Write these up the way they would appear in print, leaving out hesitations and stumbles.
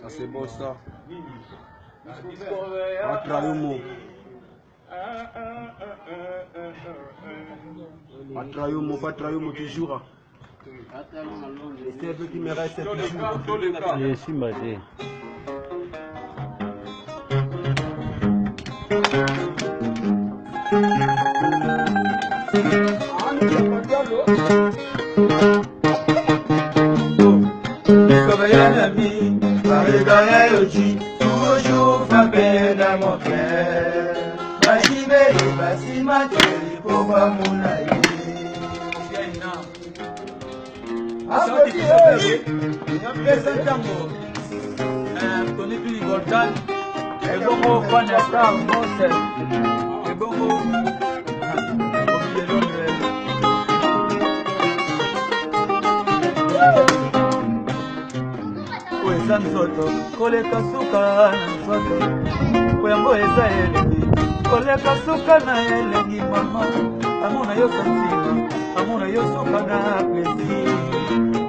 c'est bon ça. Atrayumo. Patrayumo toujours. C'est un peu qui me reste toujours. Je suis maté. Toujours frappé dans mon cœur. Bajibeli, basimateli, koba moulaye. Koleka suka nsoto Kuyambo eza elengi Koleka suka na elengi mama Amuna yo santima Amuna yo suka na plaisir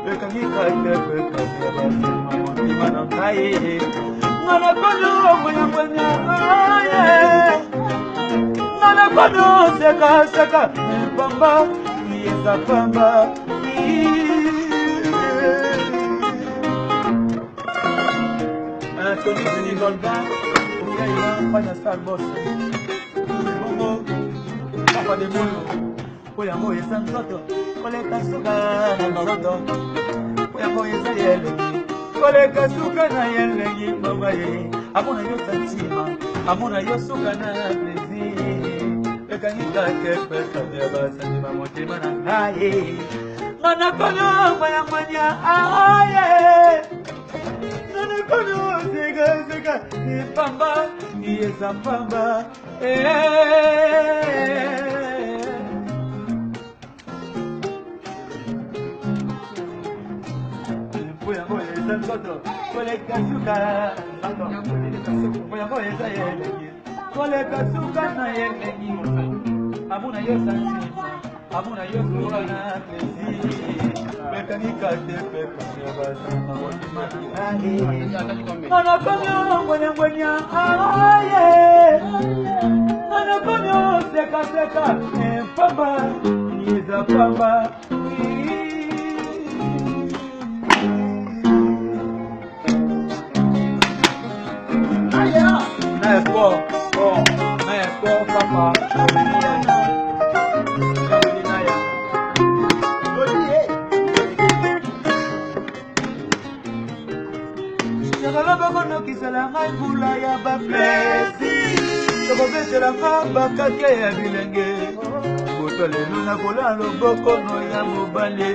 Peka mika tepe Kasi abasima Montima na kaye Ngana kono mwenya Ngana kono seka Pamba Yesa pamba Tony Benny Golda, Panya Star Boss, Bongo, Papa de Mono, Poyamo et Santo, Coleka Suka, Norodo, Poyamo et Sayel, Coleka Suka Nayel, Mamaye, Amona Yosantima, Amona Yosuka na Plaisir, Pekanita Kepa, Sanima Motimana, Aye, Manakono, Mayamania, Aye. Kono sega ni pamba ni esa pamba Poya moya santo koleka suka Poya moya sayele koleka suka na yele Amuna yo santima Amuna yo suka na plaisir Mekanika tepe Kanyabasama Manakonyo mwenya aye Manakonyo seka Pamba Niza pamba Naesko papa Kisala ngai mbula ya baplesi Tokobetela nga bakake ya bilenge Boto lelo nakola loboko no ya mobale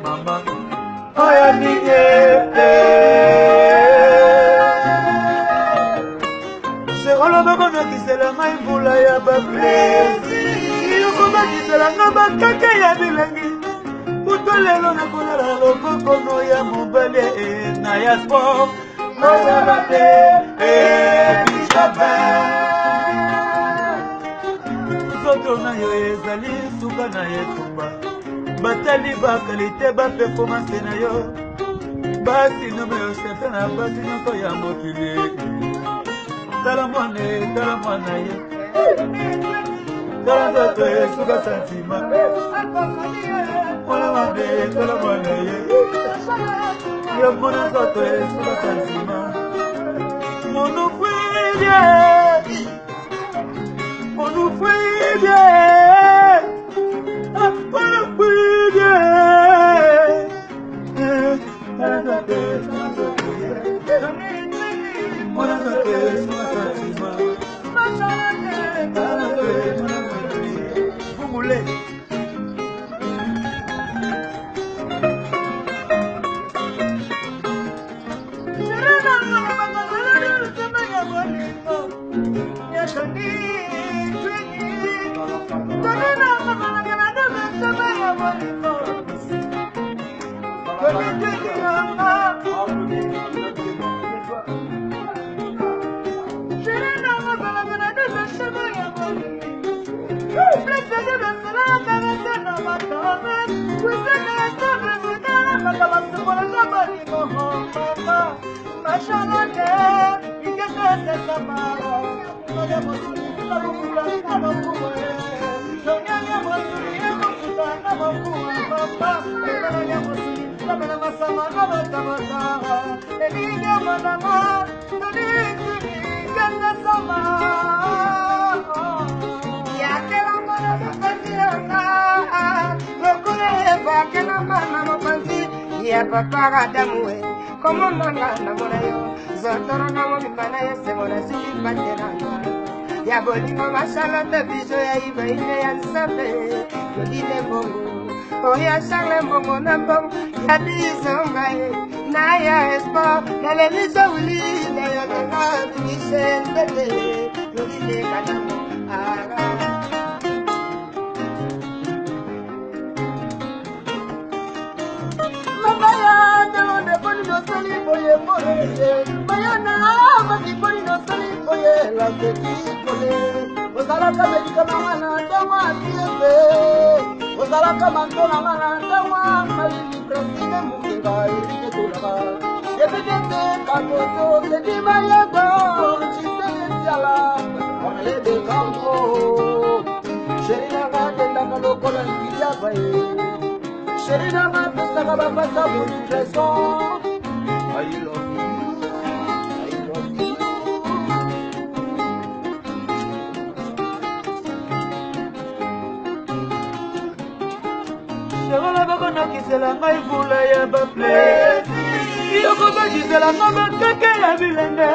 Mama Oya ninge Sekolo boko no kisala ngai mbula ya baplesi Tokobetela nga bakake ya bilenge Boto lelo nakola loboko no ya mobale Na ya sport Mozarate et Bichabin Soto na yo ezali suka na yetumba Batali ba kalite ba performance na yo Basi no me osete na basi nyonso ya mokili Tala mwana ye Tala nzoto ye suka santima Mwana mande tala mwana ye Yo mwana nzoto ye suka santima Mon nous fait bien Ya papa kadamu como manga namora yo zotoro namo bimana yese mona siki banderanga ya bolingo mashala de biso ya ibaine ya nsabe yodile bongo oya shangle bongo na bongo ya disonga na ya espo na le biso wuli na ya na bisendele yodile kadamu aga Sherina ma pesa kaba pesa buntreso I love you Serola bako na kisela ngai vula ya baple Yoko bakisela nga bakeke ya bilenge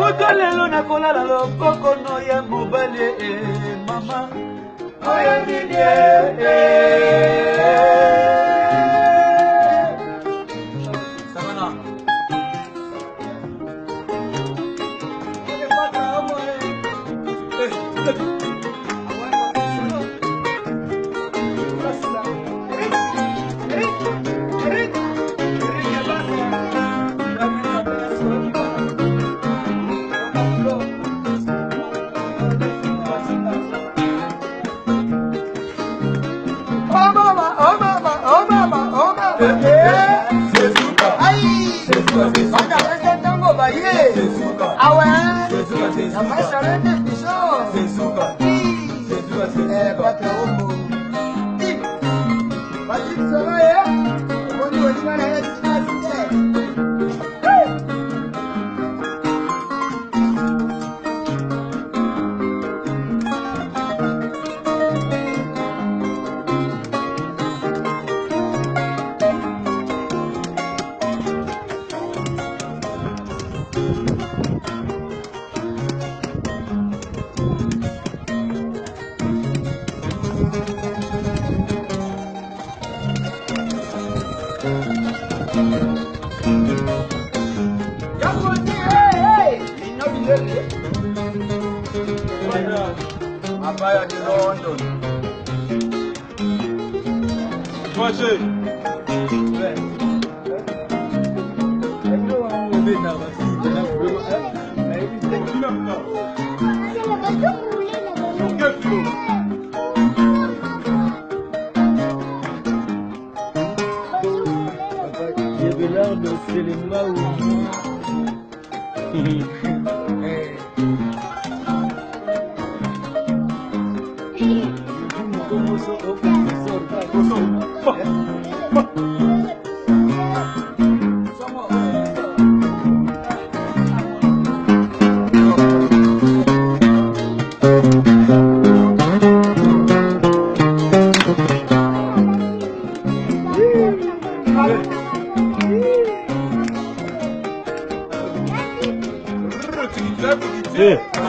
Kuto lelo na kolala lokoko no ya mobali mama Oya nidye Abaya di London. Voici. Yeah.